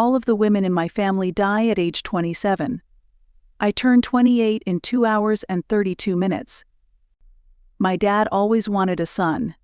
All of the women in my family die at age 27. I turned 28 in 2 hours and 32 minutes. My dad always wanted a son.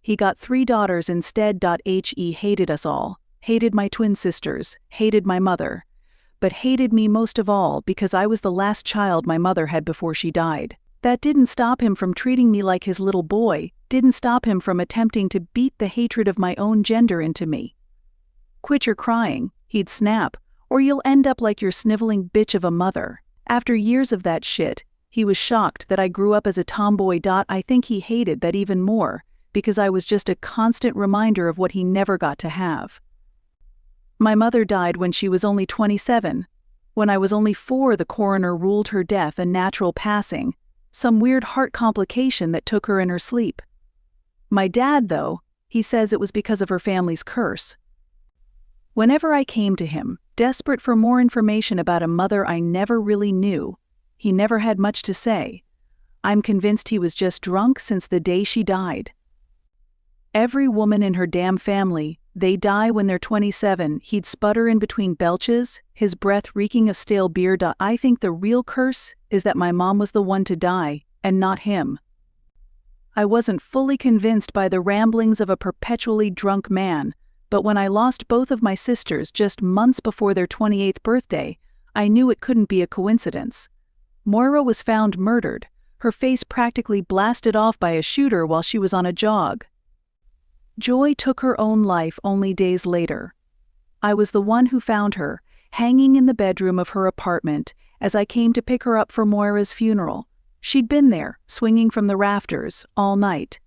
He got 3 daughters instead. He hated us all, hated my twin sisters, hated my mother, but hated me most of all because I was the last child my mother had before she died. That didn't stop him from treating me like his little boy, didn't stop him from attempting to beat the hatred of my own gender into me. "Quit your crying," he'd snap, "or you'll end up like your sniveling bitch of a mother." After years of that shit, he was shocked that I grew up as a tomboy. I think he hated that even more, because I was just a constant reminder of what he never got to have. My mother died when she was only 27. When I was only 4, the coroner ruled her death a natural passing, some weird heart complication that took her in her sleep. My dad, though, he says it was because of her family's curse. Whenever I came to him, desperate for more information about a mother I never really knew, he never had much to say. I'm convinced he was just drunk since the day she died. Every woman in her damn family, they die when they're 27, he'd sputter in between belches, his breath reeking of stale beer. I think the real curse is that my mom was the one to die, and not him. I wasn't fully convinced by the ramblings of a perpetually drunk man, but when I lost both of my sisters just months before their 28th birthday, I knew it couldn't be a coincidence. Moira was found murdered, her face practically blasted off by a shooter while she was on a jog. Joy took her own life only days later. I was the one who found her, hanging in the bedroom of her apartment, as I came to pick her up for Moira's funeral. She'd been there, swinging from the rafters, all night.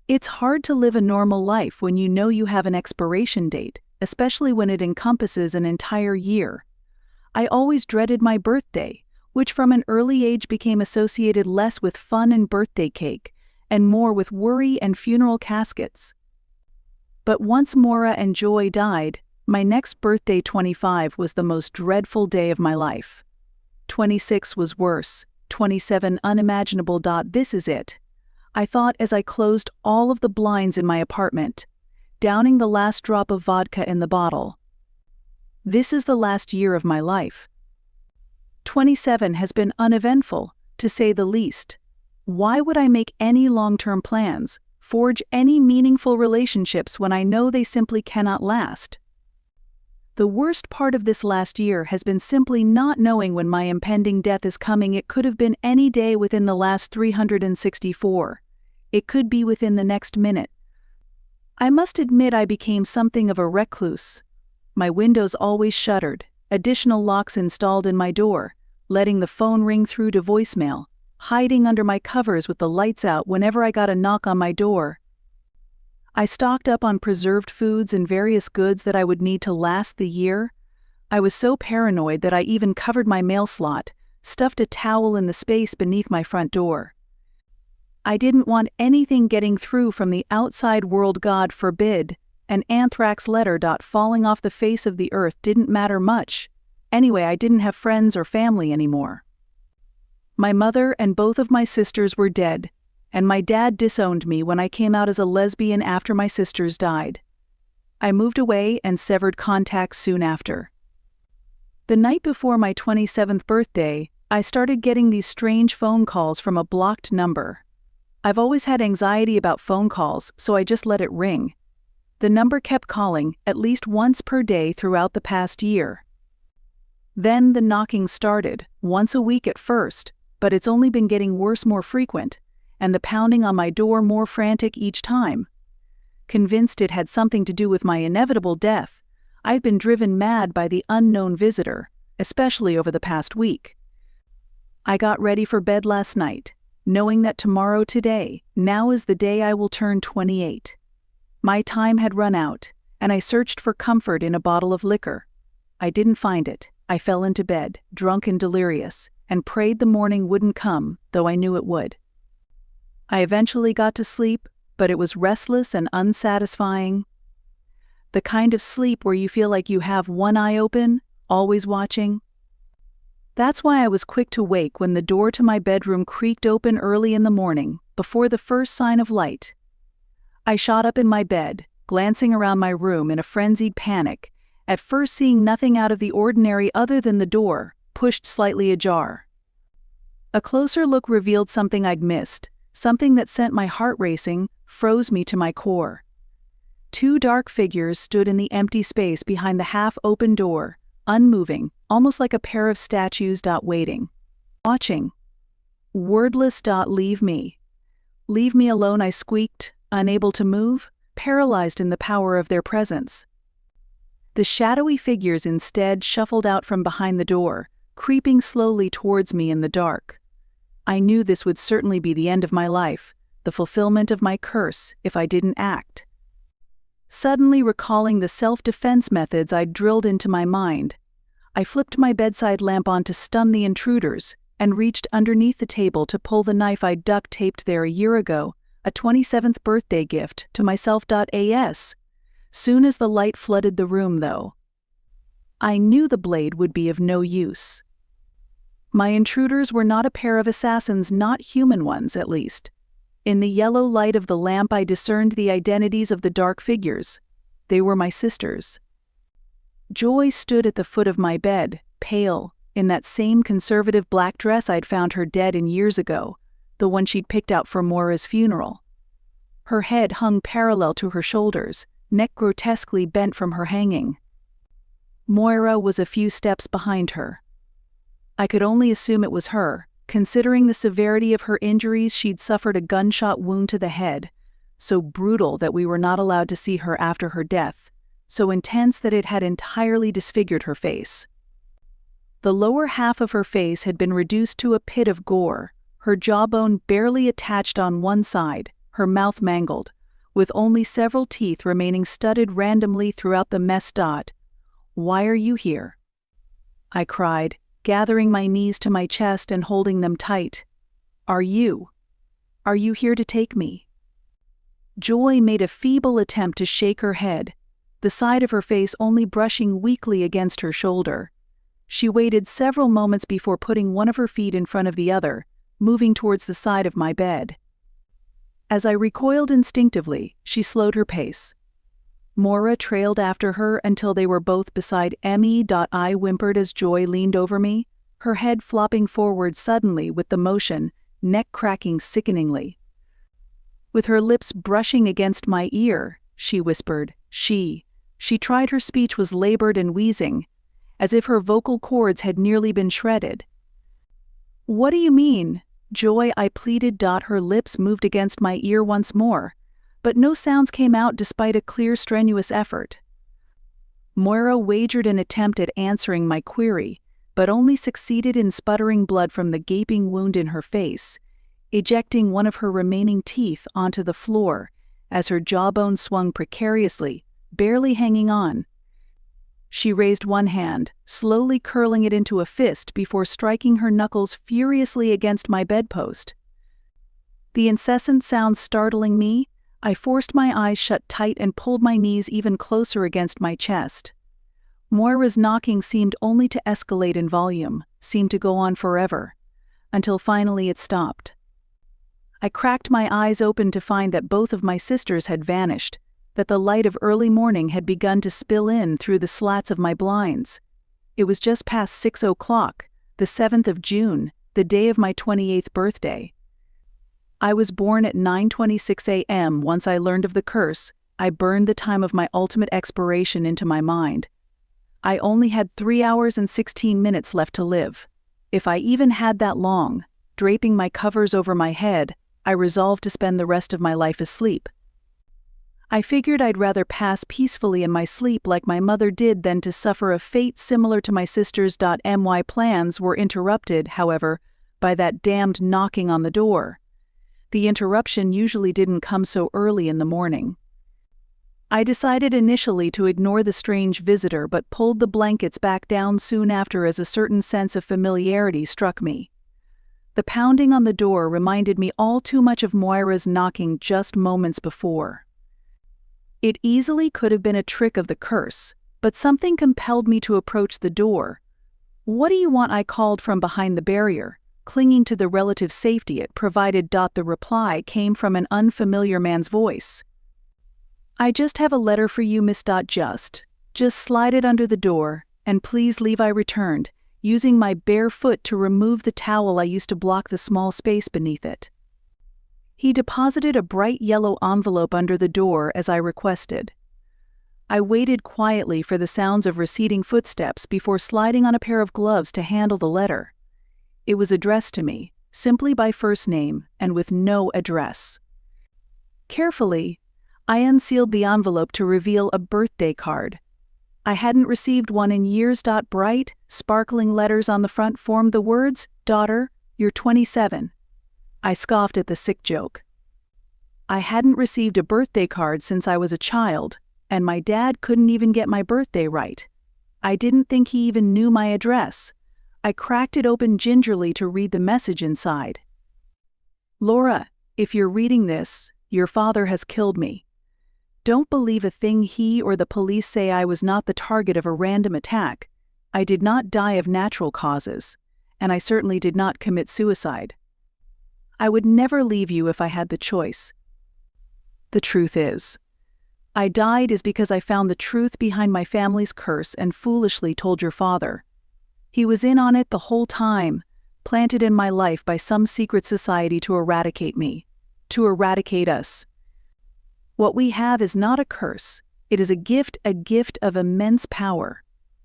It's hard to live a normal life when you know you have an expiration date, especially when it encompasses an entire year. I always dreaded my birthday, which from an early age became associated less with fun and birthday cake, and more with worry and funeral caskets. But once Moira and Joy died, my next birthday, 25, was the most dreadful day of my life. 26 was worse, 27 unimaginable. This is it, I thought as I closed all of the blinds in my apartment, downing the last drop of vodka in the bottle. This is the last year of my life. 27 has been uneventful, to say the least. Why would I make any long-term plans, forge any meaningful relationships when I know they simply cannot last? The worst part of this last year has been simply not knowing when my impending death is coming. It could have been any day within the last 364. It could be within the next minute. I must admit I became something of a recluse. My windows always shuttered, additional locks installed in my door, letting the phone ring through to voicemail, hiding under my covers with the lights out whenever I got a knock on my door. I stocked up on preserved foods and various goods that I would need to last the year. I was so paranoid that I even covered my mail slot, stuffed a towel in the space beneath my front door. I didn't want anything getting through from the outside world. God forbid, an anthrax letter. Falling off the face of the earth didn't matter much. Anyway, I didn't have friends or family anymore. My mother and both of my sisters were dead, and my dad disowned me when I came out as a lesbian after my sisters died. I moved away and severed contact soon after. The night before my 27th birthday, I started getting these strange phone calls from a blocked number. I've always had anxiety about phone calls, so I just let it ring. The number kept calling at least once per day throughout the past year. Then the knocking started, once a week at first, but it's only been getting worse, more frequent, and the pounding on my door more frantic each time. Convinced it had something to do with my inevitable death, I've been driven mad by the unknown visitor, especially over the past week. I got ready for bed last night, knowing that now is the day I will turn 28. My time had run out, and I searched for comfort in a bottle of liquor. I didn't find it. I fell into bed, drunk and delirious, and prayed the morning wouldn't come, though I knew it would. I eventually got to sleep, but it was restless and unsatisfying. The kind of sleep where you feel like you have one eye open, always watching. That's why I was quick to wake when the door to my bedroom creaked open early in the morning, before the first sign of light. I shot up in my bed, glancing around my room in a frenzied panic, at first seeing nothing out of the ordinary other than the door, pushed slightly ajar. A closer look revealed something I'd missed, something that sent my heart racing, froze me to my core. Two dark figures stood in the empty space behind the half-open door, unmoving, almost like a pair of statues. Waiting. Watching. Wordless. Leave me. Leave me alone, I squeaked, unable to move, paralyzed in the power of their presence. The shadowy figures instead shuffled out from behind the door, creeping slowly towards me in the dark. I knew this would certainly be the end of my life, the fulfillment of my curse, if I didn't act. Suddenly recalling the self-defense methods I'd drilled into my mind, I flipped my bedside lamp on to stun the intruders and reached underneath the table to pull the knife I'd duct-taped there a year ago, a 27th birthday gift to myself. Soon as the light flooded the room, though, I knew the blade would be of no use. My intruders were not a pair of assassins, not human ones, at least. In the yellow light of the lamp I discerned the identities of the dark figures. They were my sisters. Joy stood at the foot of my bed, pale, in that same conservative black dress I'd found her dead in years ago, the one she'd picked out for Moira's funeral. Her head hung parallel to her shoulders, neck grotesquely bent from her hanging. Moira was a few steps behind her. I could only assume it was her, considering the severity of her injuries. She'd suffered a gunshot wound to the head, so brutal that we were not allowed to see her after her death, so intense that it had entirely disfigured her face. The lower half of her face had been reduced to a pit of gore, her jawbone barely attached on one side, her mouth mangled, with only several teeth remaining studded randomly throughout the mess. "Why are you here?" I cried, gathering my knees to my chest and holding them tight. Are you here to take me?" Joy made a feeble attempt to shake her head, the side of her face only brushing weakly against her shoulder. She waited several moments before putting one of her feet in front of the other, moving towards the side of my bed. As I recoiled instinctively, she slowed her pace. Moira trailed after her until they were both beside me. I whimpered as Joy leaned over me, her head flopping forward suddenly with the motion, neck cracking sickeningly. With her lips brushing against my ear, she whispered, She tried. Her speech was labored and wheezing, as if her vocal cords had nearly been shredded. "What do you mean, Joy?" I pleaded. Her lips moved against my ear once more, but no sounds came out despite a clear, strenuous effort. Moira wagered an attempt at answering my query, but only succeeded in sputtering blood from the gaping wound in her face, ejecting one of her remaining teeth onto the floor as her jawbone swung precariously, barely hanging on. She raised one hand, slowly curling it into a fist before striking her knuckles furiously against my bedpost. The incessant sounds startling me, I forced my eyes shut tight and pulled my knees even closer against my chest. Moira's knocking seemed only to escalate in volume, seemed to go on forever, until finally it stopped. I cracked my eyes open to find that both of my sisters had vanished, that the light of early morning had begun to spill in through the slats of my blinds. It was just past 6 o'clock, the 7th of June, the day of my 28th birthday. I was born at 9:26 a.m. Once I learned of the curse, I burned the time of my ultimate expiration into my mind. I only had 3 hours and 16 minutes left to live. If I even had that long, draping my covers over my head, I resolved to spend the rest of my life asleep. I figured I'd rather pass peacefully in my sleep like my mother did than to suffer a fate similar to my sister's. My plans were interrupted, however, by that damned knocking on the door. The interruption usually didn't come so early in the morning. I decided initially to ignore the strange visitor but pulled the blankets back down soon after as a certain sense of familiarity struck me. The pounding on the door reminded me all too much of Moira's knocking just moments before. It easily could have been a trick of the curse, but something compelled me to approach the door. "What do you want?" I called from behind the barrier, clinging to the relative safety it provided. The reply came from an unfamiliar man's voice. "I just have a letter for you, Miss. Just. Just slide it under the door, and please leave. I returned, using my bare foot to remove the towel I used to block the small space beneath it. He deposited a bright yellow envelope under the door as I requested. I waited quietly for the sounds of receding footsteps before sliding on a pair of gloves to handle the letter. It was addressed to me, simply by first name and with no address. Carefully, I unsealed the envelope to reveal a birthday card. I hadn't received one in years. Bright, sparkling letters on the front formed the words, "Daughter, you're 27. I scoffed at the sick joke. I hadn't received a birthday card since I was a child, and my dad couldn't even get my birthday right. I didn't think he even knew my address. I cracked it open gingerly to read the message inside. "Laura, if you're reading this, your father has killed me. Don't believe a thing he or the police say. I was not the target of a random attack. I did not die of natural causes, and I certainly did not commit suicide. I would never leave you if I had the choice. The truth is, I died is because I found the truth behind my family's curse and foolishly told your father. He was in on it the whole time, planted in my life by some secret society to eradicate me, to eradicate us. What we have is not a curse, it is a gift of immense power.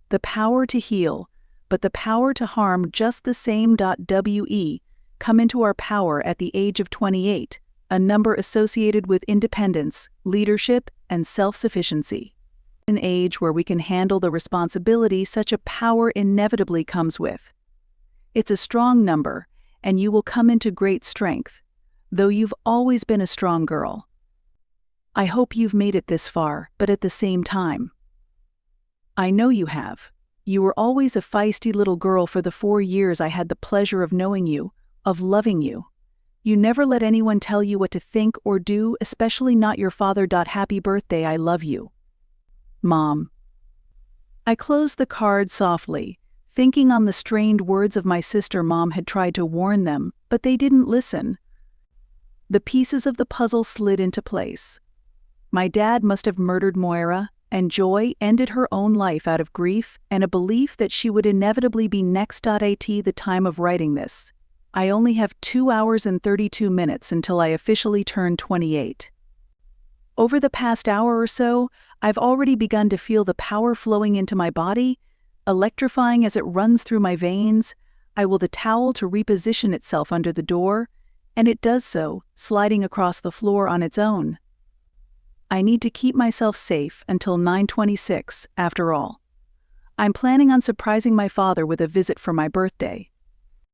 The power to heal, but the power to harm just the same. We come into our power at the age of 28, a number associated with independence, leadership, and self-sufficiency. An age where we can handle the responsibility such a power inevitably comes with. It's a strong number, and you will come into great strength, though you've always been a strong girl. I hope you've made it this far, but at the same time, I know you have. You were always a feisty little girl for the 4 years I had the pleasure of knowing you, of loving you. You never let anyone tell you what to think or do, especially not your father. Happy birthday, I love you. Mom. I closed the card softly, thinking on the strained words of my sister. Mom had tried to warn them, but they didn't listen. The pieces of the puzzle slid into place. My dad must have murdered Moira, and Joy ended her own life out of grief and a belief that she would inevitably be next. At the time of writing this, I only have 2 hours and 32 minutes until I officially turn 28. Over the past hour or so, I've already begun to feel the power flowing into my body, electrifying as it runs through my veins. I will the towel to reposition itself under the door, and it does so, sliding across the floor on its own. I need to keep myself safe until 9:26, after all. I'm planning on surprising my father with a visit for my birthday.